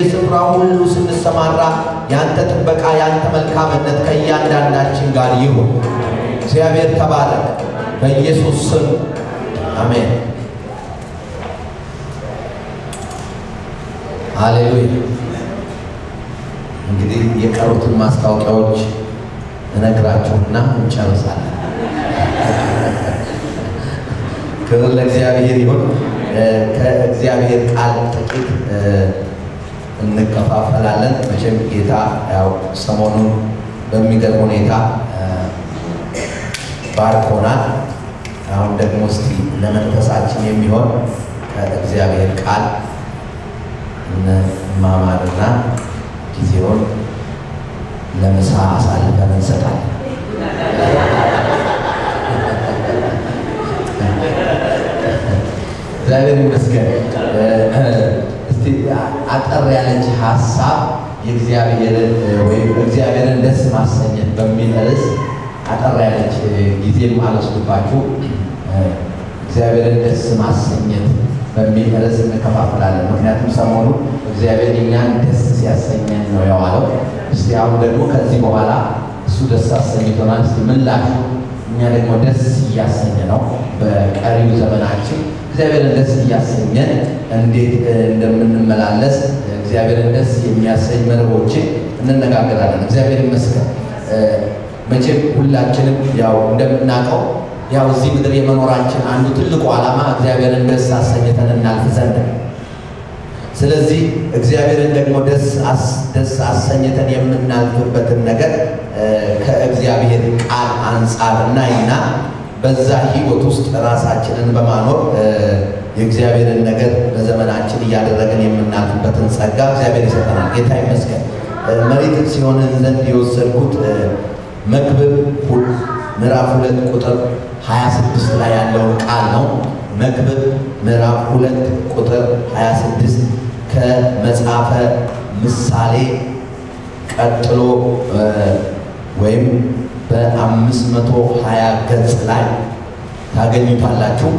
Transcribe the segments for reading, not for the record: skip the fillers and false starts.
ስፍራው ሁሉ ስንሰማራ ያንተ ጥበቃ ያንተ መልካምነት ከእያንዳንዳችን ጋር ይሁን። እግዚአብሔር ተባረክ በኢየሱስ ስም አሜን። ሃሌሉያ። እንግዲህ የቀሩትን ማስታወቂያዎች እነግራችሁና እንጨርሳለን። ክብር ለእግዚአብሔር ይሁን። ከእግዚአብሔር ቃል ጥቂት እንከፋፈላለን። መቼም ጌታ ያው ሰሞኑን በሚገርም ሁኔታ ባርኮናል። አሁን ደግሞ እስቲ ለመንፈሳችን የሚሆን ከእግዚአብሔር ቃል እንማማርና ጊዜውን ለምሳ አሳልፈን እንሰጣለን። እግዚአብሔር ይመስገን። እስቲ አጠር ያለች ሐሳብ እግዚአብሔርን ደስ ማሰኘት በሚል ርዕስ አጠር ያለች ጊዜም አልወስድባችሁ እግዚአብሔርን ደስ ማሰኘት በሚል ርዕስ እንከፋፈላለን። ምክንያቱም ሰሞኑ እግዚአብሔር እኛን ደስ ሲያሰኘን ነው የዋለው። እስቲ አሁን ደግሞ ከዚህ በኋላ እሱ ደስ አሰኝቶናል። እስቲ ምላሹ እኛ ደግሞ ደስ እያሰኘ ነው በቀሪው ዘመናችን እግዚአብሔርን ደስ እያሰኘን እንዴት እንደምንመላለስ እግዚአብሔርን ደስ የሚያሰኝ መርሆችን እንነጋገራለን። እግዚአብሔር ይመስገን። መቼም ሁላችንም ያው እንደምናውቀው ያው እዚህ ምድር የመኖራችን አንዱ ትልቁ ዓላማ እግዚአብሔርን ደስ አሰኝተን እናልፍ ዘንድ። ስለዚህ እግዚአብሔርን ደግሞ ደስ አሰኝተን የምናልፍበትን ነገር ከእግዚአብሔር ቃል አንጻር እናይና በዛ ህይወት ውስጥ ራሳችንን በማኖር የእግዚአብሔርን ነገር በዘመናችን እያደረግን የምናልፍበትን ጸጋ እግዚአብሔር ይሰጠናል። ጌታ ይመስገን። መሬት ሲሆንን ዘንድ የወሰድኩት መክብብ ምዕራፍ 2 ቁጥር 26 ላይ ያለውን ቃል ነው። መክብብ ምዕራፍ 2 ቁጥር 26 ከመጽሐፈ ምሳሌ ቀጥሎ ወይም በ520 ገጽ ላይ ታገኙታላችሁ።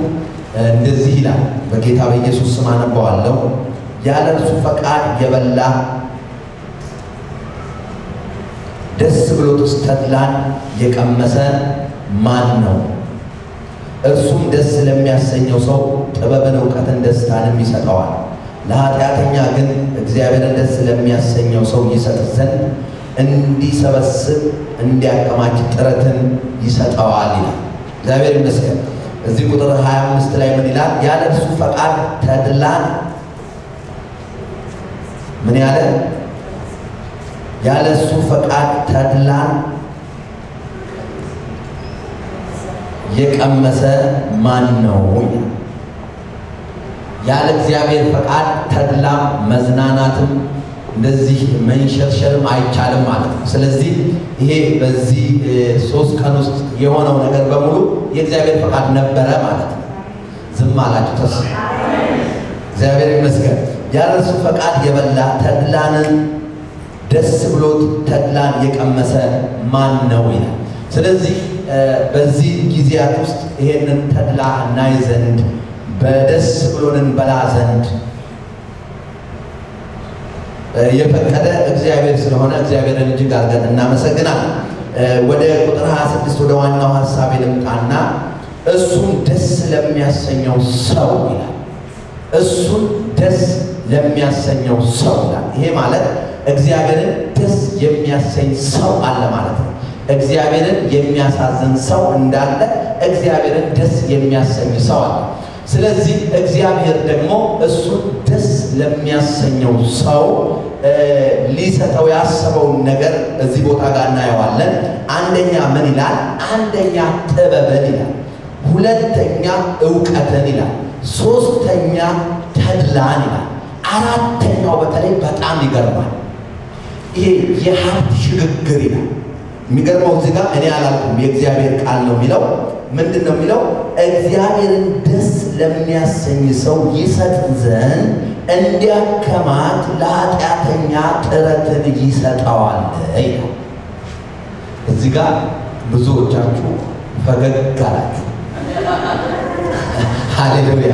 እንደዚህ ይላል። በጌታ በኢየሱስ ስም አነባዋለሁ። ያለ እርሱ ፈቃድ የበላ ደስ ብሎት ተድላን የቀመሰ ማን ነው? እርሱም ደስ ለሚያሰኘው ሰው ጥበብን እውቀትን ደስታንም ይሰጠዋል። ለኃጢአተኛ ግን እግዚአብሔርን ደስ ለሚያሰኘው ሰው ይሰጥ ዘንድ እንዲሰበስብ እንዲያከማች ጥረትን ይሰጠዋል ይላል። እግዚአብሔር ይመስገን። እዚህ ቁጥር 25 ላይ ምን ይላል? ያለ እርሱ ፈቃድ ተድላን ምን ያለ? ያለ እሱ ፈቃድ ተድላን የቀመሰ ማን ነው? ያለ እግዚአብሔር ፈቃድ ተድላም መዝናናትም እንደዚህ መንሸርሸርም አይቻልም ማለት ነው። ስለዚህ ይሄ በዚህ 3 ቀን ውስጥ የሆነው ነገር በሙሉ የእግዚአብሔር ፈቃድ ነበረ ማለት ነው። ዝም አላችሁ ተስ እግዚአብሔር ይመስገን። ያለ እሱ ፈቃድ የበላ ተድላንን ደስ ብሎት ተድላን የቀመሰ ማን ነው ይላል። ስለዚህ በዚህ ጊዜያት ውስጥ ይሄንን ተድላ እናይ ዘንድ በደስ ብሎን እንበላ ዘንድ የፈቀደ እግዚአብሔር ስለሆነ እግዚአብሔርን እጅግ አድርገን እናመሰግናለን። ወደ ቁጥር 26 ወደ ዋናው ሐሳብ ልምጣና እሱን ደስ ለሚያሰኘው ሰው ይላል። እሱን ደስ ለሚያሰኘው ሰው ይላል። ይሄ ማለት እግዚአብሔርን ደስ የሚያሰኝ ሰው አለ ማለት ነው። እግዚአብሔርን የሚያሳዝን ሰው እንዳለ እግዚአብሔርን ደስ የሚያሰኝ ሰው አለ። ስለዚህ እግዚአብሔር ደግሞ እሱን ደስ ለሚያሰኘው ሰው ሊሰጠው ያሰበውን ነገር እዚህ ቦታ ጋር እናየዋለን። አንደኛ ምን ይላል? አንደኛ ጥበብን ይላል፣ ሁለተኛ ዕውቀትን ይላል፣ ሶስተኛ ተድላን ይላል፣ አራተኛው በተለይ በጣም ይገርማል። ይሄ የሀብት ሽግግር ይላል። የሚገርመው እዚህ ጋር እኔ አላልኩም፣ የእግዚአብሔር ቃል ነው የሚለው። ምንድን ነው የሚለው? እግዚአብሔርን ደስ ለሚያሰኝ ሰው ይሰጥ ዘንድ እንዲያከማች ለኃጢአተኛ ጥረትን ይሰጠዋል ይላል። እዚህ ጋር ብዙዎቻችሁ ፈገግ አላችሁ። ሃሌሉያ።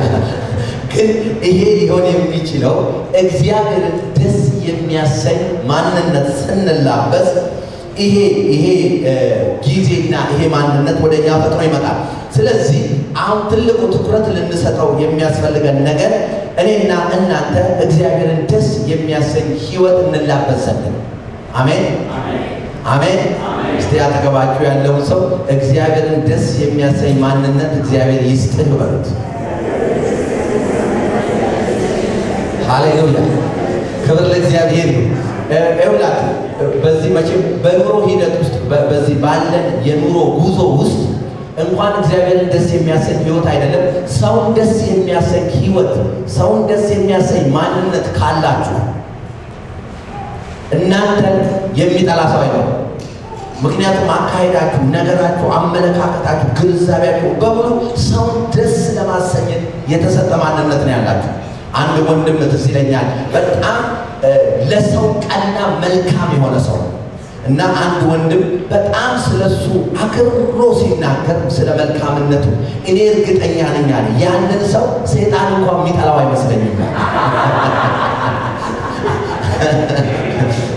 ግን ይሄ ሊሆን የሚችለው እግዚአብሔርን ደስ የሚያሰኝ ማንነት ስንላበስ ይሄ ጊዜና ይሄ ማንነት ወደኛ ፈጥኖ ይመጣል። ስለዚህ አሁን ትልቁ ትኩረት ልንሰጠው የሚያስፈልገን ነገር እኔና እናንተ እግዚአብሔርን ደስ የሚያሰኝ ሕይወት እንላበስ ዘንድ ነው። አሜን አሜን። እስቲ አጠገባችሁ ያለውን ሰው እግዚአብሔርን ደስ የሚያሰኝ ማንነት እግዚአብሔር ይስጥህ በሉት። ሃሌሉያ ክብር ለእግዚአብሔር ይሁን። እውላችሁ በዚህ መቼም በኑሮ ሂደት ውስጥ በዚህ ባለን የኑሮ ጉዞ ውስጥ እንኳን እግዚአብሔርን ደስ የሚያሰኝ ሕይወት አይደለም ሰውን ደስ የሚያሰኝ ሕይወት ሰውን ደስ የሚያሰኝ ማንነት ካላችሁ እናንተን የሚጠላ ሰው አይኖርም። ምክንያቱም አካሄዳችሁ፣ ነገራችሁ፣ አመለካከታችሁ፣ ግንዛቤያችሁ በሙሉ ሰውን ደስ ለማሰኘት የተሰጠ ማንነት ነው ያላችሁ። አንድ ወንድም ትዝ ይለኛል በጣም ለሰው ቀና መልካም የሆነ ሰው እና አንድ ወንድም በጣም ስለሱ አክብሮ ሲናገር ስለ መልካምነቱ እኔ እርግጠኛ ነኝ አለ ያንን ሰው ሰይጣን እንኳን የሚጠላው አይመስለኝም።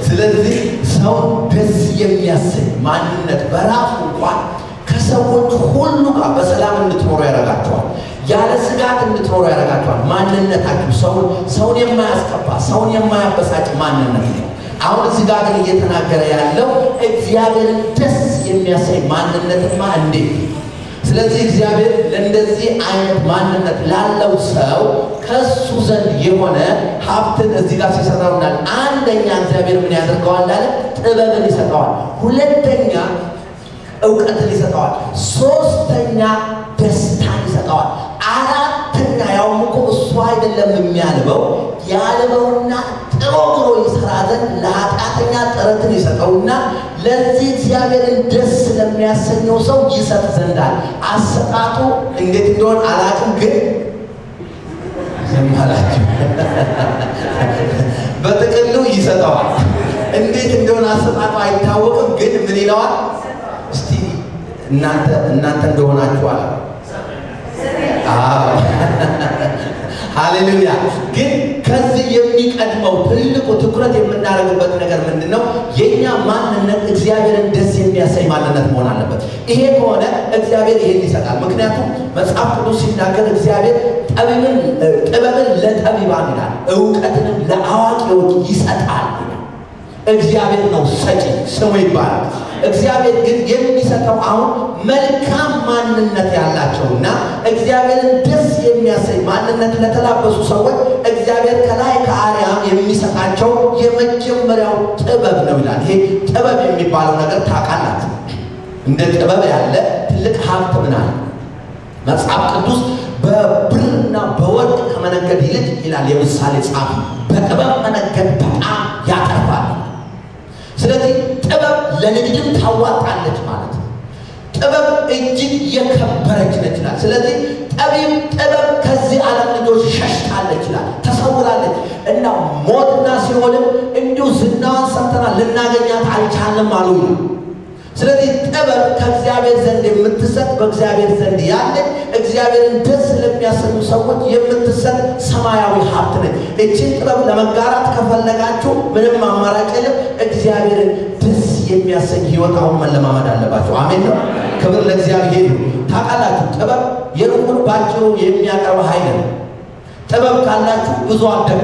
ስለዚህ ሰው ደስ የሚያሰኝ ማንነት በራሱ እንኳን ከሰዎች ሁሉ ጋር በሰላም እንድትኖሩ ያደርጋቸዋል። ያለ ስጋት እንድትኖሩ ያደርጋቸዋል። ማንነታችሁ ሰውን የማያስከፋ ሰውን የማያበሳጭ ማንነት ነው። አሁን እዚህ ጋር ግን እየተናገረ ያለው እግዚአብሔርን ደስ የሚያሰኝ ማንነትማ እንዴት! ስለዚህ እግዚአብሔር ለእንደዚህ አይነት ማንነት ላለው ሰው ከሱ ዘንድ የሆነ ሀብትን እዚህ ጋር ሲሰራውናል። አንደኛ እግዚአብሔር ምን ያደርገዋል አለ? ጥበብን ይሰጠዋል። ሁለተኛ እውቀትን ይሰጠዋል። ሶስተኛ ደስታን ይሰጠዋል። አራተኛ ያውም እኮ እሱ አይደለም የሚያልበው ያልበውና ጥሮ ግሮ ይሰራ ዘንድ ለኃጢአተኛ ጥረትን ይሰጠውና ለዚህ እግዚአብሔርን ደስ ለሚያሰኘው ሰው ይሰጥ ዘንዳል። አሰጣጡ እንዴት እንደሆነ አላውቅም፣ ግን ዘማላችሁ በጥቅሉ ይሰጠዋል። እንዴት እንደሆነ አሰጣጡ አይታወቅም፣ ግን ምን ይለዋል? እስቲ እናንተ እንደሆናችሁ አለ። ሃሌሉያ። ግን ከዚህ የሚቀድመው ትልቁ ትኩረት የምናደርግበት ነገር ምንድነው? የኛ ማንነት እግዚአብሔርን ደስ የሚያሰኝ ማንነት መሆን አለበት። ይሄ ከሆነ እግዚአብሔር ይሄን ይሰጣል። ምክንያቱም መጽሐፍ ቅዱስ ሲናገር እግዚአብሔር ጥበብን ለጠቢባን ይላል፣ እውቀትንም ለአዋቂዎች ይሰጣል። እግዚአብሔር ነው ሰጪ፣ ስሙ ይባላል። እግዚአብሔር ግን የሚሰጠው አሁን መልካም ማንነት ያላቸውና እግዚአብሔርን ደስ የሚያሰኝ ማንነት ለተላበሱ ሰዎች እግዚአብሔር ከላይ ከአርያም የሚሰጣቸው የመጀመሪያው ጥበብ ነው ይላል። ይሄ ጥበብ የሚባለው ነገር ታውቃላችሁ፣ እንደ ጥበብ ያለ ትልቅ ሀብት ምን አለ? መጽሐፍ ቅዱስ በብርና በወርቅ ከመነገድ ይልቅ ይላል የምሳሌ ጻፊ በጥበብ መነገድ በጣም ያተርፋል። ስለዚህ ጥበብ ለንግድም ታዋጣለች ማለት ነው። ጥበብ እጅግ የከበረች ነች ይላል። ስለዚህ ጥበብ ከዚህ ዓለም ልጆች ሸሽታለች ይላል፣ ተሰውራለች እና ሞትና ሲኦልም እንዲሁ ዝናዋን ሰምተናል ልናገኛት አልቻልንም አሉ ይላል። ስለዚህ ጥበብ ከእግዚአብሔር ዘንድ የምትሰጥ በእግዚአብሔር ዘንድ ያለች እግዚአብሔርን ደስ ለሚያሰኙ ሰዎች የምትሰጥ ሰማያዊ ሀብት ነች። እችን ጥበብ ለመጋራት ከፈለጋችሁ ምንም አማራጭ የለም። እግዚአብሔርን ደስ የሚያሰኝ ሕይወት አሁን መለማመድ አለባችሁ። አሜን ነው። ክብር ለእግዚአብሔር ይሁን። ታውቃላችሁ ጥበብ የሩቁን ባጭሩ የሚያቀርብ ኃይል ነው። ጥበብ ካላችሁ ብዙ አደገ።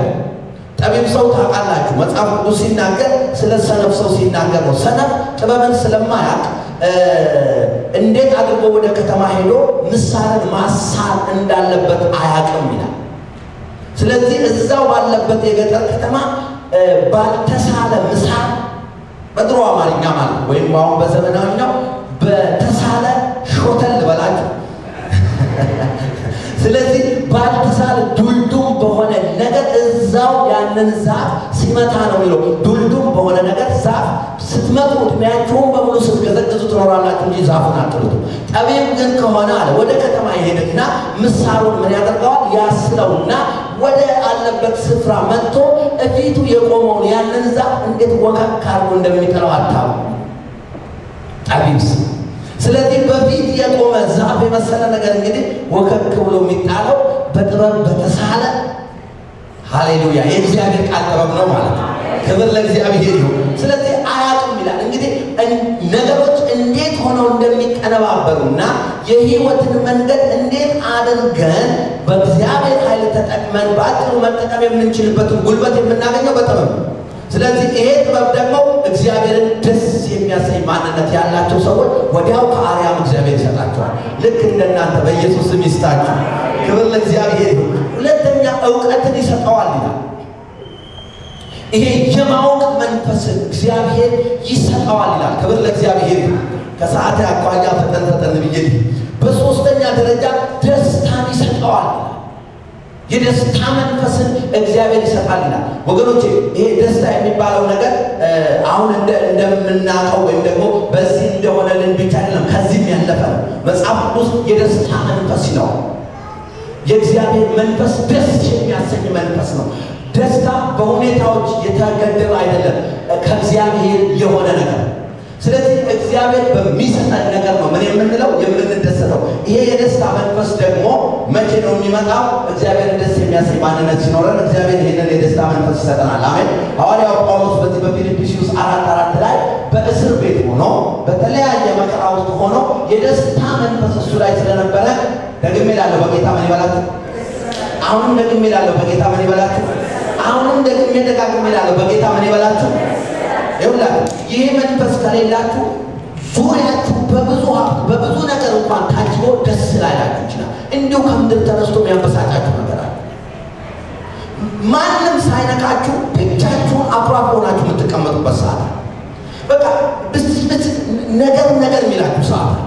ጠቢብ ሰው ታውቃላችሁ መጽሐፍ ቅዱስ ሲናገር ስለ ሰነፍ ሰው ሲናገር ነው። ሰነፍ ጥበብን ስለማያውቅ እንዴት አድርጎ ወደ ከተማ ሄዶ ምሳርን ማሳል እንዳለበት አያውቅም ይላል። ስለዚህ እዛው ባለበት የገጠር ከተማ ባልተሳለ ምሳር በድሮ አማርኛ ማለት ወይም አሁን በዘመናዊኛው በተሳለ ሾተል በላችሁ። ስለዚህ ባልተሳለ ዱልዱም በሆነ ነገር እዛው ያንን ዛፍ ሲመታ ነው የሚለው። ዱልዱም በሆነ ነገር ዛፍ ስትመጡ እድሜያችሁን በሙሉ ስትገዘግዙ ትኖራላችሁ እንጂ ዛፉን አትጥሉት። ጠቢብ ግን ከሆነ አለ ወደ ከተማ ይሄድና ምሳሩን ምን ያደርገዋል? ያስለውና ወደ አለበት ስፍራ መጥቶ እፊቱ የቆመውን ያንን ዛፍ እንዴት ወከክ አድርጎ እንደሚጥለው አታውቁም ጠቢብ። ስለዚህ በፊት የቆመ ዛፍ የመሰለ ነገር እንግዲህ ወከክ ብሎ የሚጣለው በጥበብ በተሳለ ሃሌሉያ የእግዚአብሔር ቃል ጥበብ ነው ማለት ነው። ክብር ለእግዚአብሔር ይሁን። ስለዚህ አያውቅም ይላል። እንግዲህ ነገሮች እንዴት ሆነው እንደሚቀነባበሩና የህይወትን መንገድ እንዴት አድርገን በእግዚአብሔር ኃይል ተጠቅመን በአጭሩ መጠቀም የምንችልበትን ጉልበት የምናገኘው በጥበብ ነው። ስለዚህ ይሄ ጥበብ ደግሞ እግዚአብሔርን ደስ የሚያሰኝ ማንነት ያላቸው ሰዎች ወዲያው ከአርያም እግዚአብሔር ይሰጣቸዋል። ልክ እንደናንተ በኢየሱስ ስም ይስጣችሁ። ክብር ለእግዚአብሔር ይሁን። ሁለተኛ ዕውቀትን ይሰጠዋል ይላል። ይሄ የማወቅ መንፈስን እግዚአብሔር ይሰጠዋል ይላል። ክብር ለእግዚአብሔር ይሁን። ከሰዓት አኳያ ፈጠን ብዬ በሶስተኛ ደረጃ ደስታን ይሰጠዋል። የደስታ መንፈስን እግዚአብሔር ይሰጣል ይላል። ወገኖቼ ይሄ ደስታ የሚባለው ነገር አሁን እንደምናውቀው ወይም ደግሞ በዚህ እንደሆነልን ብቻ አይደለም፣ ከዚህም ያለፈ ነው። መጽሐፍ ቅዱስ የደስታ መንፈስ ነው። የእግዚአብሔር መንፈስ ደስ የሚያሰኝ መንፈስ ነው። ደስታ በሁኔታዎች የተገደበ አይደለም፣ ከእግዚአብሔር የሆነ ነገር። ስለዚህ እግዚአብሔር በሚሰጠን ነገር ነው ምን የምንለው የምንደሰተው። ይሄ የደስታ መንፈስ ደግሞ መቼ ነው የሚመጣው? እግዚአብሔር ደስ የሚያሰኝ ማንነት ሲኖረን እግዚአብሔር ይሄንን የደስታ መንፈስ ይሰጠናል። አሜን። ሐዋርያው ጳውሎስ በዚህ በፊልጵስዩስ 4:4 ላይ በእስር ቤት ሆኖ በተለያየ መከራ ውስጥ ሆኖ የደስታ መንፈስ እሱ ላይ ስለነበረ ደግሜ እላለሁ በጌታ ምን ይበላችሁ። አሁንም ደግሜ እላለሁ በጌታ ምን ይበላችሁ። አሁንም ደግሜ ደጋግሜ እላለሁ በጌታ ምን ይበላችሁ። ይኸውላችሁ ይሄ መንፈስ ከሌላችሁ ዙሪያችሁ በብዙ ነገር እንኳን ታጅቦ ደስ ላይላችሁ ይችላል። እንዲሁ ከምድር ተነስቶ የሚያበሳጫችሁ ነገር አለ። ማንም ሳይነካችሁ ብቻችሁን አኩራፍ ሆናችሁ የምትቀመጡበት ሰዓት በቃ ነገር የሚላችሁ ሰዓት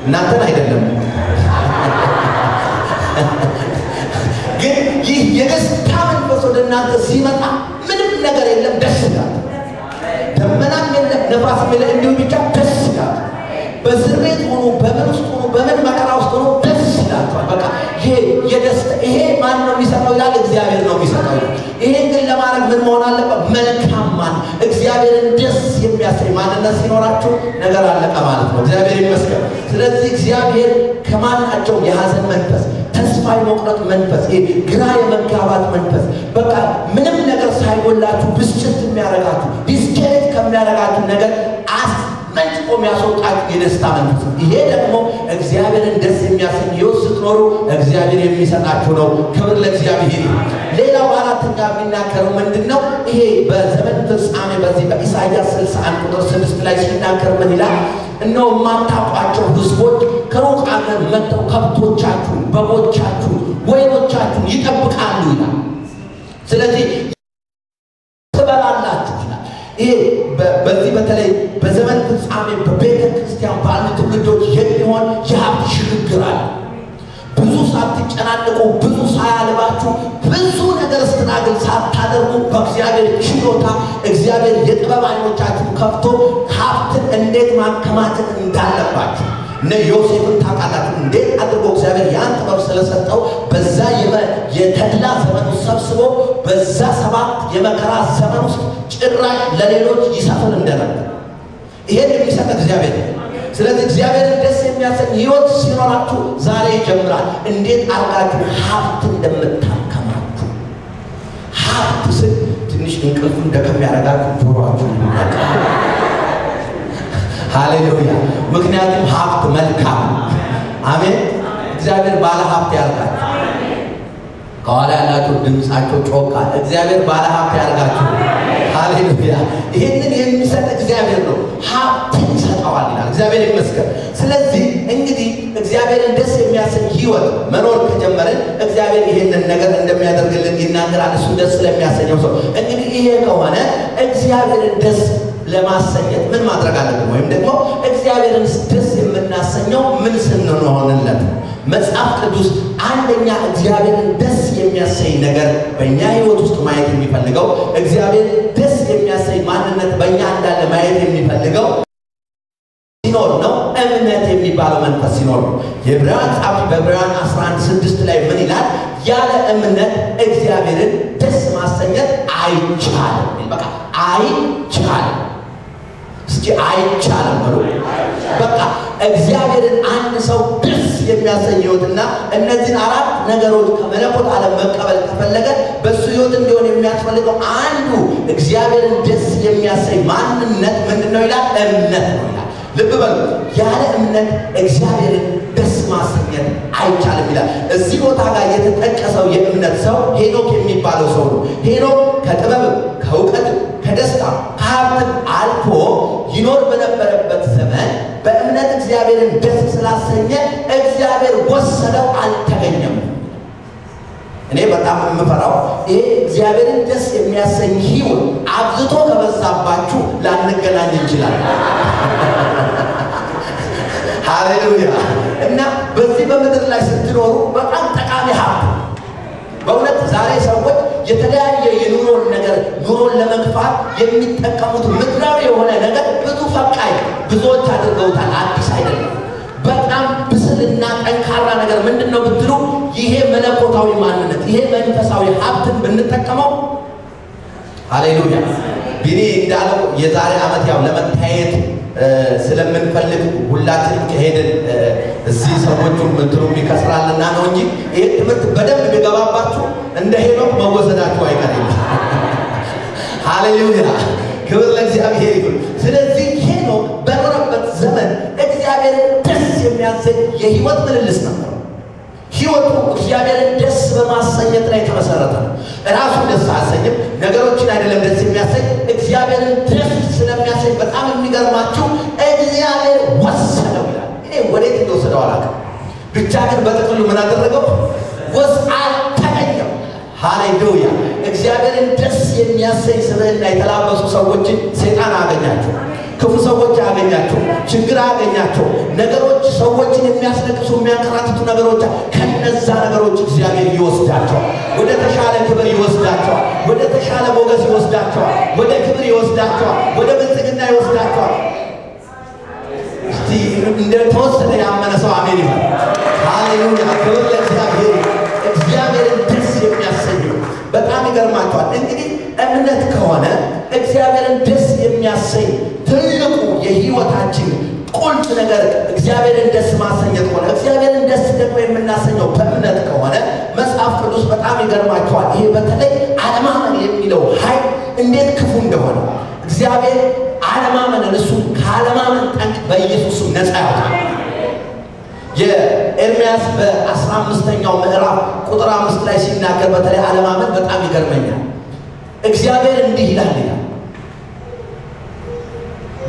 እናንተን አይደለም። ግን ይህ የደስታ መንፈስ ወደ እናንተ ሲመጣ ምንም ነገር የለም፣ ደስ ይላል። ደመናም የለም፣ ነፋስም የለም፣ እንዲሁ ብቻ ደስ ይላል። በእስር ቤት ሆኖ በምን ውስጥ ሆኖ በምን መከራ ውስጥ ሆኖ ደስ ይላቸዋል። በቃ ይሄ የደስታ ይሄ ማን ነው የሚሰጠው ይላል? እግዚአብሔር ነው የሚሰጠው። ይሄን ግን ለማድረግ ምን መሆን አለበት? መልካም ማን እግዚአብሔርን ደስ የሚያሰኝ ማንነት ሲኖራችሁ ነገር አለቀ ማለት ነው። እግዚአብሔር ይመስገን። ስለዚህ እግዚአብሔር ከማናቸው የሐዘን መንፈስ፣ ተስፋ የመቁረጥ መንፈስ፣ ግራ የመጋባት መንፈስ፣ በቃ ምንም ነገር ሳይጎላችሁ ብስጭት የሚያረጋችሁ ዲስኬሬት ከሚያረጋችሁ ነገር መንጭቆ የሚያስወጣችሁ የደስታ መንፈስ። ይሄ ደግሞ እግዚአብሔርን ደስ የሚያሰኝ ሕይወት ስትኖሩ እግዚአብሔር የሚሰጣችሁ ነው። ክብር ለእግዚአብሔር። ሌላው አራተኛ የሚናገረው ምንድነው? ይሄ በዘመን ፍጻሜ በዚህ በኢሳይያስ 61:6 ላይ ሲናገር ምን ይላል? እነሆ የማታውቋቸው ሕዝቦች ከሩቅ አገር መጥተው ከብቶቻችሁን፣ በጎቻችሁን፣ ወይኖቻችሁን ይጠብቃሉ ይላል። ስለዚህ ትበላላችሁ ይላል። ይሄ በዚህ በተለይ በዘመን ፍጻሜ በቤተ ክርስቲያን ባሉ ትውልዶች የሚሆን የሀብት ሽግግር አለ። ብዙ ሳትጨናነቁ፣ ብዙ ሳያልባችሁ፣ ብዙ ነገር ስትናገር ሳታደርጉ በእግዚአብሔር ችሎታ እግዚአብሔር የጥበብ ዓይኖቻችሁን ከፍቶ ሀብትን እንዴት ማከማቸት እንዳለባችሁ እነ ዮሴፍን ታውቃላችሁ። እንዴት አድርጎ እግዚአብሔር ያን ጥበብ ስለሰጠው በዛ የተድላ ዘመን ውስጥ ሰብስቦ በዛ 7 የመከራ ዘመን ውስጥ ጭራሽ ለሌሎች ይሰፍር እንደነበር ይሄን የሚሰጥ እግዚአብሔር። ስለዚህ እግዚአብሔርን ደስ የሚያሰኝ ሕይወት ሲኖራችሁ ዛሬ ይጀምራል። እንዴት አድርጋችሁ ሀብት እንደምታከማችሁ። ሀብት ስል ትንሽ እንቅልፍ እንደከም ያደርጋችሁ ጆሮአችሁ ይነቃ። ሃሌሉያ። ምክንያቱም ሀብት መልካም። አሜን። እግዚአብሔር ባለ ሀብት ያርጋችሁ። ከኋላ ያላችሁ ድምጻቸው ጮካ። እግዚአብሔር ባለ ሀብት ያርጋችሁ። ሃሌሉያ። ይሄንን የሚሰጥ እግዚአብሔር ነው። ሀብትን ይሰጠዋል ይላል። እግዚአብሔር ይመስገን። ስለዚህ እንግዲህ እግዚአብሔርን ደስ የሚያሰኝ ሕይወት መኖር ከጀመረን እግዚአብሔር ይሄንን ነገር እንደሚያደርግልን ይናገራል። እሱ ደስ ስለሚያሰኘው ሰው እንግዲህ ይሄ ከሆነ እግዚአብሔርን ደስ ለማሰኘት ምን ማድረግ አለብን? ወይም ደግሞ እግዚአብሔርን ደስ የምናሰኘው ምን ስንሆንለት? መጽሐፍ ቅዱስ አንደኛ እግዚአብሔርን ደስ የሚያሰኝ ነገር በእኛ ሕይወት ውስጥ ማየት የሚፈልገው እግዚአብሔር ደስ የሚያሰኝ ማንነት በእኛ እንዳለ ማየት የሚፈልገው ሲኖር ነው። እምነት የሚባለው መንፈስ ሲኖር ነው። የዕብራውያን ጸሐፊ በዕብራውያን 11:6 ላይ ምን ይላል? ያለ እምነት እግዚአብሔርን ደስ ማሰኘት አይቻልም። በቃ አይቻልም። እስኪ አይቻልም ብሎ በቃ እግዚአብሔርን አንድ ሰው ደስ የሚያሰኝ ሕይወትና እነዚህን አራት ነገሮች ከመለኮት ዓለም መቀበል ከፈለገ በሱ ሕይወት እንዲሆን የሚያስፈልገው አንዱ እግዚአብሔርን ደስ የሚያሰኝ ማንነት ምንድነው ይላል? እምነት ነው ይላል። ልብ በሉ፣ ያለ እምነት እግዚአብሔርን ደስ ማሰኘት አይቻልም ይላል። እዚህ ቦታ ጋር የተጠቀሰው የእምነት ሰው ሄኖክ የሚባለው ሰው ነው። ሄኖክ ከጥበብ ከእውቀት ከደስታ ከሀብት አልፎ ይኖር በነበረበት ዘመን በእምነት እግዚአብሔርን ደስ ስላሰኘ እግዚአብሔር ወሰደው፣ አልተገኘም። እኔ በጣም የምፈራው ይሄ እግዚአብሔርን ደስ የሚያሰኝ ሕይወት አብዝቶ ከበዛባችሁ ላንገናኝ እንችላለን። ሃሌሉያ! እና በዚህ በምድር ላይ ስትኖሩ በጣም ጠቃሚ ሀብት በእውነት ዛሬ ሰዎች የተለያየ የኑሮን ነገር ኑሮን ለመግፋት የሚጠቀሙት ምድራዊ የሆነ ነገር ብዙ ፈቃይ ብዙዎች አድርገውታል። አዲስ አይደለም። በጣም ብስልና ጠንካራ ነገር ምንድነው ብትሉ ይሄ መለኮታዊ ማንነት ይሄ መንፈሳዊ ሀብትን ብንጠቀመው ሃሌሉያ! ቢኒ እንዳለው የዛሬ ዓመት ያው ለመታየት ስለምንፈልግ ሁላችንም ከሄድን እዚህ ሰዎቹ ምንድሩ ይከስራልና ነው እንጂ ይሄ ትምህርት በደንብ ቢገባባችሁ እንደ ሄኖክ መወሰዳችሁ አይቀርም። ሃሌሉያ! ክብር ለእግዚአብሔር ይሁን። ስለዚህ ሄኖክ በኖረበት ዘመን እግዚአብሔርን ደስ የሚያሰኝ የህይወት ምልልስ ነበር። ሕይወቱ እግዚአብሔርን ደስ በማሰኘት ላይ የተመሰረተ ነው። ራሱን ደስ አሰኝም ነገሮችን አይደለም ደስ የሚያሰኝ እግዚአብሔርን ደስ ስለሚያሰኝ በጣም የሚገርማችሁ እግዚአብሔር ወሰደው ይላል። እኔ ወዴት እንደወሰደው አላውቅም። ብቻ ግን በጥቅሉ ምን አደረገው? አልተገኘም። ሃሌሉያ! እግዚአብሔርን ደስ የሚያሰኝ ስብዕና የተላበሱ ሰዎችን ሰይጣን አገኛቸው። ክፉ ሰዎች አገኛቸው። ችግር አገኛቸው። ነገሮች ሰዎችን የሚያስለቅሱ የሚያንከራትቱ ነገሮች ከነዛ ነገሮች እግዚአብሔር ይወስዳቸዋል። ወደ ተሻለ ክብር ይወስዳቸዋል። ወደ ተሻለ ሞገስ ይወስዳቸዋል። ወደ ክብር ይወስዳቸዋል። ወደ ብልጽግና ይወስዳቸዋል። እስቲ እንደተወሰደ ያመነ ሰው አሜን ይበል። ሃሌሉያ! ክብር ለእግዚአብሔር። እግዚአብሔርን ደስ የሚያሰኘው በጣም ይገርማቸዋል። እንግዲህ እምነት ከሆነ እግዚአብሔርን ደስ የሚያሰኝ ትልቁ የህይወታችን ቁልፍ ነገር እግዚአብሔርን ደስ ማሰኘት ሆነ። እግዚአብሔርን ደስ ደግሞ የምናሰኘው በእምነት ከሆነ መጽሐፍ ቅዱስ በጣም ይገርማቸዋል። ይሄ በተለይ አለማመን የሚለው ኃይል እንዴት ክፉ እንደሆነ እግዚአብሔር አለማመንን እሱ ከአለማመን ጠንቅ በኢየሱስም ነፃ ያወጣል። የኤርምያስ በ15ኛው ምዕራፍ ቁጥር 5 ላይ ሲናገር በተለይ አለማመን በጣም ይገርመኛል። እግዚአብሔር እንዲህ ይላል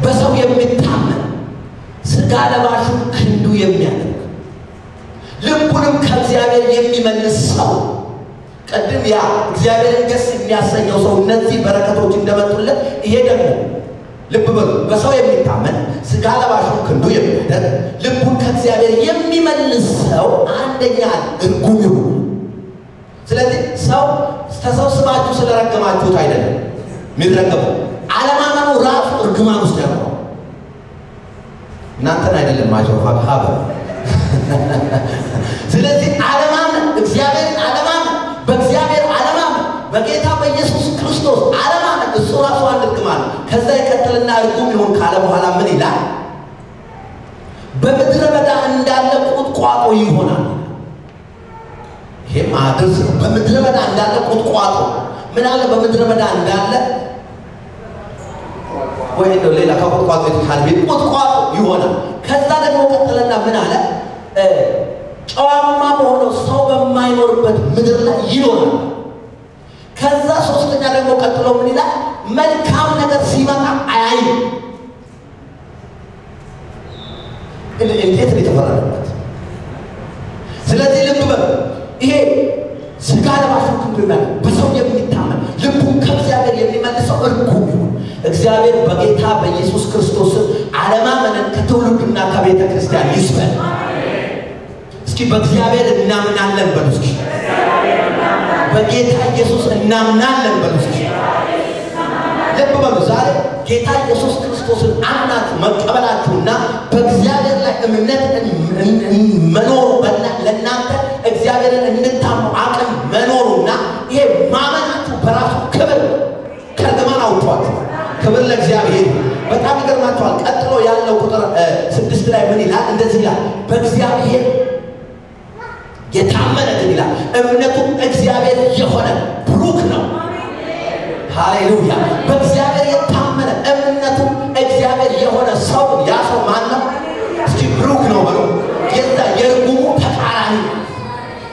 በሰው የሚታመን ስጋ ለባሹ ክንዱ የሚያደርግ ልቡንም ከእግዚአብሔር የሚመልስ ሰው። ቀድም ያ እግዚአብሔርን ደስ የሚያሰኘው ሰው እነዚህ በረከቶች እንደመጡለት ይሄ ደግሞ ልብ በሉ በሰው የሚታመን ስጋ ለባሹ ክንዱ የሚያደርግ ልቡን ከእግዚአብሔር የሚመልስ ሰው አንደኛ እርጉም ይሁን። ስለዚህ ሰው ተሰብስባችሁ ስለረገማችሁት አይደለም የሚረገመው። አለማመኑ ራሱ እርግማን ውስጥ ያለው እናንተን አይደለም ማጆፋ ሀበ። ስለዚህ አለማመን እግዚአብሔርን አለማመን በእግዚአብሔር አለማመን በጌታ በኢየሱስ ክርስቶስ አለማመን እሱ ራሱ አንድ እርግማን። ከዛ ይቀጥልና እርጉም ይሁን ካለ በኋላ ምን ይላል? በምድረ በዳ እንዳለ ቁጥቋጦ ይሆናል። ይሄም አድርስ በምድረ በዳ እንዳለ ቁጥቋጦ ምን አለ? በምድረ በዳ እንዳለ ወይ ነው ሌላ ከቁጥቋጦ የተሻለ ቁጥቋጦ ይሆናል። ከዛ ደግሞ ቀጥለና ምን አለ? ጨዋማ በሆነው ሰው በማይኖርበት ምድር ላይ ይኖራል። ከዛ ሶስተኛ ደግሞ ቀጥሎ ምን ይላል? መልካም ነገር ሲመጣ አያይም። እንዴት ነው የተፈረደበት? ስለዚህ ልብ በሉ ይሄ ስጋ ለባሹ ክንዱ የሚያደርግ በሰው የሚታመን ልቡን ከእግዚአብሔር የሚመልሰው እርጉም ይሁን። እግዚአብሔር በጌታ በኢየሱስ ክርስቶስ አለማመንን ከትውልድና ከቤተ ክርስቲያን ይስበል። እስኪ በእግዚአብሔር እናምናለን በሉ። እስኪ በጌታ ኢየሱስ እናምናለን በሉ። እስኪ ልብ በሉ ዛሬ ጌታ ኢየሱስ ክርስቶስን አምናችሁ መቀበላችሁና በእግዚአብሔር ላይ እምነት መኖሩ ለእናንተ እግዚአብሔርን እንድታምኑ አቅም መኖሩና ይሄ ማመናችሁ በራሱ ክብር ከርግማን አውጥቷችሁ። ክብር ለእግዚአብሔር። በጣም ይገርማችኋል። ቀጥሎ ያለው ቁጥር 6 ላይ ምን ይላል? እንደዚህ ይላል በእግዚአብሔር የታመነ ግን ይላል እምነቱ እግዚአብሔር የሆነ ብሩክ ነው። ሃሌሉያ። በእግዚአብሔር የታመነ እምነቱ እግዚአብሔር የሆነ ሰው ያ ሰው ማን ነው? እስኪ ብሩክ ነው በሉ። የዛ የርጉሙ ተቃራኒ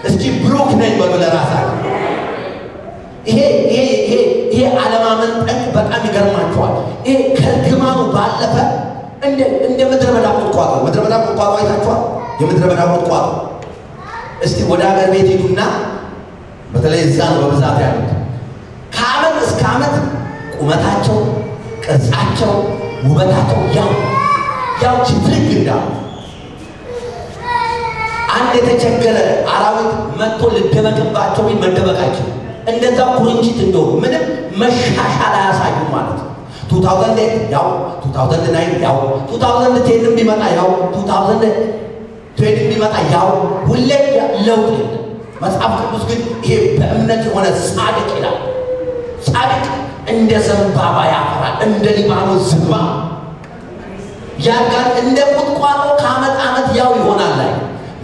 እስኪ ብሩክ ነኝ በሉ ለራሳችሁ። ይሄ ዓለማመን ጠንቅ በጣም ይገርማችኋል። ይሄ ከርግማኑ ባለፈ እንደ ምድረ በዳ ቁጥቋጦ አይታችኋል? የምድረ በዳ ቁጥቋጦ እስቲ ወደ ሀገር ቤት ሄዱና በተለይ እዛ ነው በብዛት ያሉት ከዓመት እስከ ዓመት ቁመታቸው፣ ቅርጻቸው፣ ውበታቸው ያው ችፍርግ እንዳሉ አንድ የተቸገረ አራዊት መጥቶ ልደበቅባቸው ቢል መደበቃቸው እንደዛ ኩርንችት እንደሆኑ ምንም መሻሻል አያሳዩም ማለት ነው። 2008 ያው 2009 ያው 2010 ቢመጣ ያው 2020 ቢመጣ ያው ሁሌ ለውጥ የለም። መጽሐፍ ቅዱስ ግን ይሄ በእምነት የሆነ ጻድቅ ይላል። ጻድቅ እንደ ዘንባባ ያፈራል፣ እንደ ሊባኖስ ዝግባ ያድጋል፣ እንደ ቁጥቋጦ ከዓመት ዓመት ያው ይሆናል። ላይ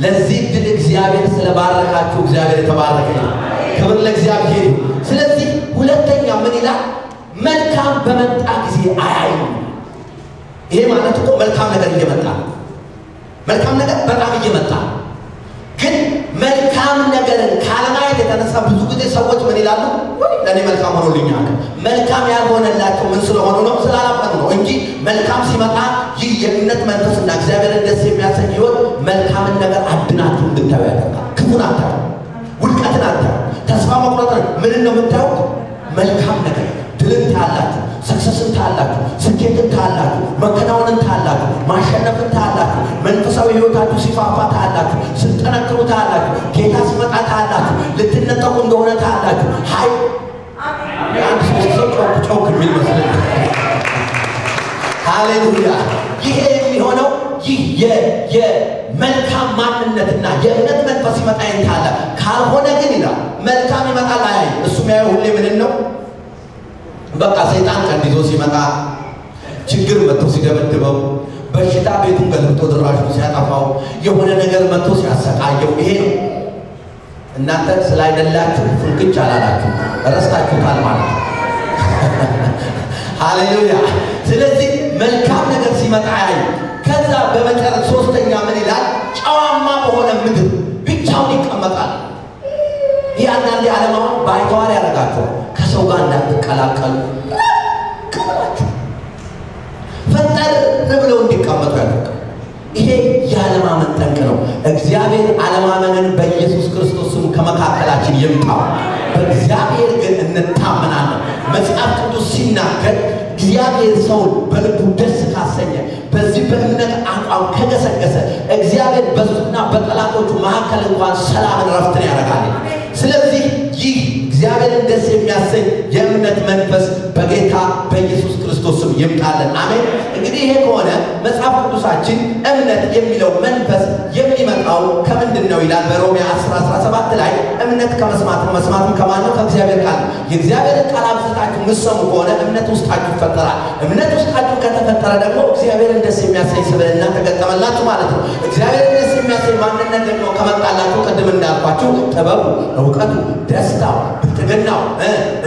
ለዚህ ድል እግዚአብሔር ስለባረካችሁ እግዚአብሔር የተባረከ ነው። ክብር ለእግዚአብሔር። ስለዚህ ሁለተኛ ምን ይላል? መልካም በመጣ ጊዜ አያዩ። ይሄ ማለት እኮ መልካም ነገር እየመጣ መልካም ነገር በጣም እየመጣ ግን መልካም ነገርን ካለማየት የተነሳ ብዙ ጊዜ ሰዎች ምን ይላሉ? ለኔ መልካም ሆኖልኛል። መልካም ያልሆነላቸው ምን ስለሆነ ነው? ስላላመኑ ነው እንጂ መልካም ሲመጣ ይህ የእምነት መንፈስና እግዚአብሔርን ደስ የሚያሰኝ ሕይወት መልካምን ነገር አድናችሁ እንድታዩ ያደርጋል። ክፉን አታዩ፣ ውድቀትን አታዩ፣ ተስፋ መቁረጥን ምን ነው የምታዩት? መልካም ነገር ድልን ታያላችሁ፣ ሰክሰስን ታያላችሁ፣ ስኬትን ታያላችሁ፣ መከናወንን ታያላችሁ፣ ማሸነፍን ታያላችሁ፣ መንፈሳዊ ሕይወታችሁ ሲፋፋ ታያላችሁ፣ ስትጠነክሩ ታያላችሁ፣ ጌታ ሲመጣ ታያላችሁ፣ ልትነጠቁ እንደሆነ ታያላችሁ። ሃይ አንድ ሰው ጮክ የሚል መስለኝ። ሃሌሉያ። ይሄ የሚሆነው ይህ የመልካም ማንነትና የእምነት መንፈስ ይመጣ ይንታለ። ካልሆነ ግን ይላል መልካም ይመጣል አያይ። እሱም ያየው ሁሌ ምንን ነው? በቃ ሰይጣን ቀንዲዞ ሲመጣ፣ ችግር መጥቶ ሲደበድበው፣ በሽታ ቤቱን ገልብጦ ድራሹን ሲያጠፋው፣ የሆነ ነገር መጥቶ ሲያሰቃየው ይሄ ነው። እናንተ ስላይደላችሁ ፍንክች አላላችሁ ረስታችሁታል ማለት ነው። ሃሌሉያ። ስለዚህ መልካም ነገር ሲመጣ አያይ። ከዛ በመጨረሻ ሶስተኛ ምን ይላል? ጨዋማ በሆነ ምድር ብቻውን ይቀመጣል። ይህ አንዳንድ ዓለማውን ባይተዋር ያደርጋቸዋል። ከሰው ጋር እንዳትቀላቀሉ ፈጠር ብለው እንዲቀመጡ ያደርጋል። ይሄ የዓለማመን ጠንቅ ነው። እግዚአብሔር ዓለማመንን በኢየሱስ ክርስቶስ ስም ከመካከላችን ይምጣ። በእግዚአብሔር ግን እንታመናለን። መጽሐፍ ቅዱስ ሲናገር እግዚአብሔር ሰውን በልቡ ደስ ካሰኘ፣ በዚህ በእምነት አቋም ከገሰገሰ እግዚአብሔር በሱና በጠላቶቹ መካከል እንኳን ሰላምን ረፍትን ያደርጋል። ስለዚህ ይህ እግዚአብሔርን ደስ የሚያሰኝ የእምነት መንፈስ በጌታ በኢየሱስ ክርስቶስ ስም ይምጣልን። አሜን። እንግዲህ ይሄ ከሆነ መጽሐፍ ቅዱሳችን እምነት የሚለው መንፈስ የሚመጣው ከምንድን ነው ይላል? በሮሜ 10:17 ላይ እምነት ከመስማት ነው፣ መስማትም ከማን ነው? ከእግዚአብሔር ቃል። የእግዚአብሔርን ቃል አብዝታችሁ የምትሰሙ ከሆነ እምነት ውስጣችሁ ይፈጠራል። እምነት ውስጣችሁ ከተፈጠረ ደግሞ እግዚአብሔርን ደስ የሚያሰኝ ስብዕና ተገጠመላችሁ ማለት ነው። እግዚአብሔርን ደስ የሚያሰኝ ማንነት ደግሞ ከመጣላችሁ ቅድም እንዳልኳችሁ ጥበቡ፣ እውቀቱ፣ ደስታው፣ ብልጥግናው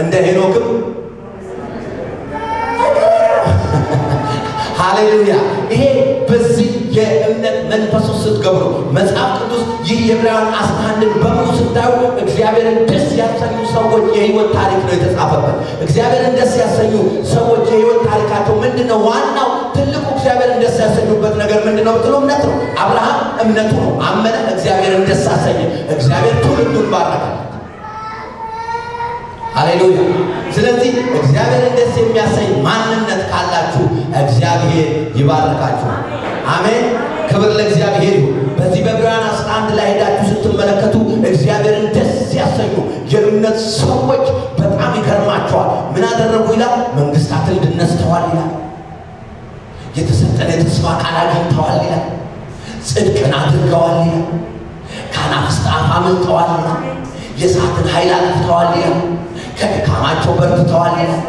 እንደ ሄኖክም ሃሌሉያ። ይሄ በዚህ የእምነት መንፈስ ውስጥ ስትገቡ መጽሐፍ ቅዱስ ይህ የዕብራውያን 11 በሙሉ ስታዩ እግዚአብሔርን ደስ ያሰኙ ሰዎች የህይወት ታሪክ ነው የተጻፈበት። እግዚአብሔርን ደስ ያሰኙ ሰዎች የህይወት ታሪካቸው ምንድነው? ዋናው ትልቁ እግዚአብሔርን ደስ ያሰኙበት ነገር ምንድነው ብትሉ እምነት ነው። አብርሃም እምነቱ ነው፣ አመነ፣ እግዚአብሔርን ደስ አሰኘ፣ እግዚአብሔር ትውልዱን ባረከ። ሃሌሉያ። ስለዚህ እግዚአብሔርን ደስ የሚያሰኝ ማንነት ካላችሁ እግዚአብሔር ይባርካችሁ። አሜን። ክብር ለእግዚአብሔር ይሁን። በዚህ በዕብራውያን 11 ላይ ሄዳችሁ ስትመለከቱ እግዚአብሔርን ደስ ያሰኙ የእምነት ሰዎች በጣም ይገርማቸዋል። ምን አደረጉ ይላል? መንግስታትን ድል ነስተዋል ይላል። የተሰጠን የተስፋ ቃል አግኝተዋል ይላል። ጽድቅን አድርገዋል ይላል። ከአናፍስት አፍ አምልጠዋል ይላል። የእሳትን ኃይል አጥፍተዋል ይላል። ከድካማቸው በርትተዋል ይላል።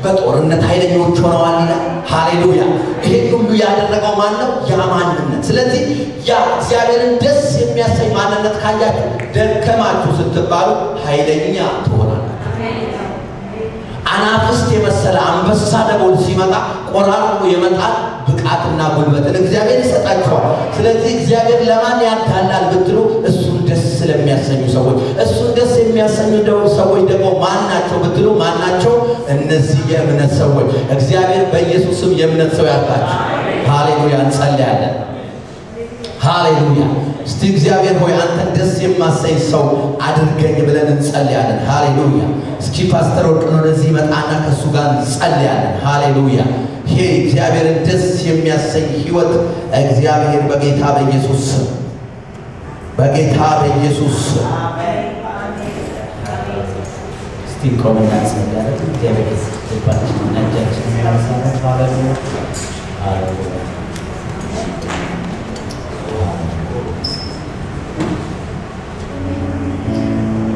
በጦርነት ኃይለኞች ሆነዋል ይላል። ሃሌሉያ! ይሄን ሁሉ ያደረገው ማን ነው? ያ ማንነት። ስለዚህ ያ እግዚአብሔርን ደስ የሚያሰኝ ማንነት ካያችሁ ደከማችሁ ስትባሉ ኃይለኛ ትሆናላችሁ። አናፍስት የመሰለ አንበሳ ደቦል ሲመጣ ቆራርጦ የመጣል ብቃትና ጉልበትን እግዚአብሔር ይሰጣቸዋል። ስለዚህ እግዚአብሔር ለማን ያዳላል ብትሉ እሱን ደስ ስለሚያሰኙ ሰዎች። እሱን ደስ የሚያሰኙ ሰዎች ደግሞ ማን ናቸው ብትሉ ማን ናቸው? እነዚህ የእምነት ሰዎች። እግዚአብሔር በኢየሱስ ስም የእምነት ሰው ያርጋችሁ። ሃሌሉያ! እንጸልያለን። ሃሌሉያ! እስቲ እግዚአብሔር ሆይ አንተን ደስ የማሰኝ ሰው አድርገኝ ብለን እንጸልያለን። ሃሌሉያ! እስኪ ፓስተር ወርቅነህ ወደዚህ መጣና ከሱ ጋር እንጸልያለን። ሃሌሉያ! ይሄ እግዚአብሔርን ደስ የሚያሰኝ ህይወት እግዚአብሔር በጌታ በኢየሱስ ስም በጌታ በኢየሱስ ስም እስቲ ቆመና እንጸልያለን። እግዚአብሔር ይባርክሽ። ነጃችን ያሳረፈ ሃሌሉያ! ሃሌሉያ!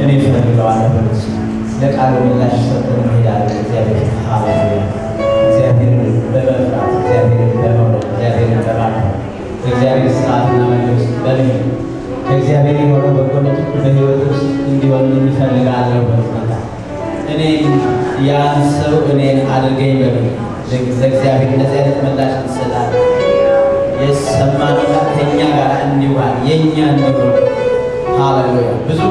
እኔ ፈርለዋለሁ በልጅ ለቃሉ ምላሽ ሰጥተን እንሄዳለን። እግዚአብሔር ሃሌሉያ! እግዚአብሔርን በመፍራት እግዚአብሔርን በመውደድ እግዚአብሔርን በማክበር እግዚአብሔር ስርዓትና መንገድ በልዩ እግዚአብሔር የሆነው በጎነቱ በህይወት ውስጥ እንዲሆን እንፈልጋለሁ። በጌታ እኔን ያን ሰው እኔን አድርገኝ በሉ። ለእግዚአብሔር እንደዚህ አይነት ምላሽ እንሰጣለን። የሰማነው ከእኛ ጋር እንዲዋል የእኛ እንዲሆን ሃሌሉያ! ብዙ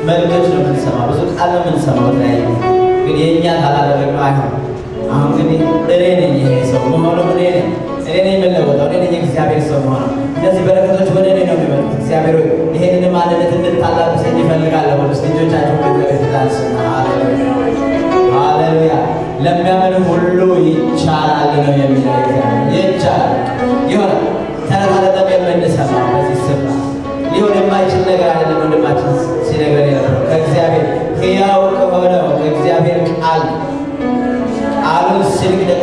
መልእክቶች ነው የምንሰማው፣ ብዙ ቃል ነው የምንሰማው። ግን የእኛ ካላደረግነው አይሆንም። አሁን ግን እኔ ነኝ ይሄ ሰው መሆኑ እኔ ነኝ የምለወጠው፣ እኔ ነኝ እግዚአብሔር ሰው መሆኑ። እነዚህ በረከቶች ወደ እኔ ነው የሚመጡት። እግዚአብሔር ይሄንን ማንነት እንድታላብሰኝ ይፈልጋለሁ። ወደ ልጆቻችሁ በእግዚአብሔር ትላልስና ሃሌሉያ! ለሚያምን ሁሉ ይቻላል ነው የሚለው እግዚአብሔር። ይቻላል ይሆናል። ተረታተም የምንሰማው በዚህ ስፍራ ሊሆን የማይችል ነገር አይደለም። ወንድማችን ሲነግረን የነበረው ከእግዚአብሔር ሕያው ከሆነው ከእግዚአብሔር ቃል ቃሉን ሲልክ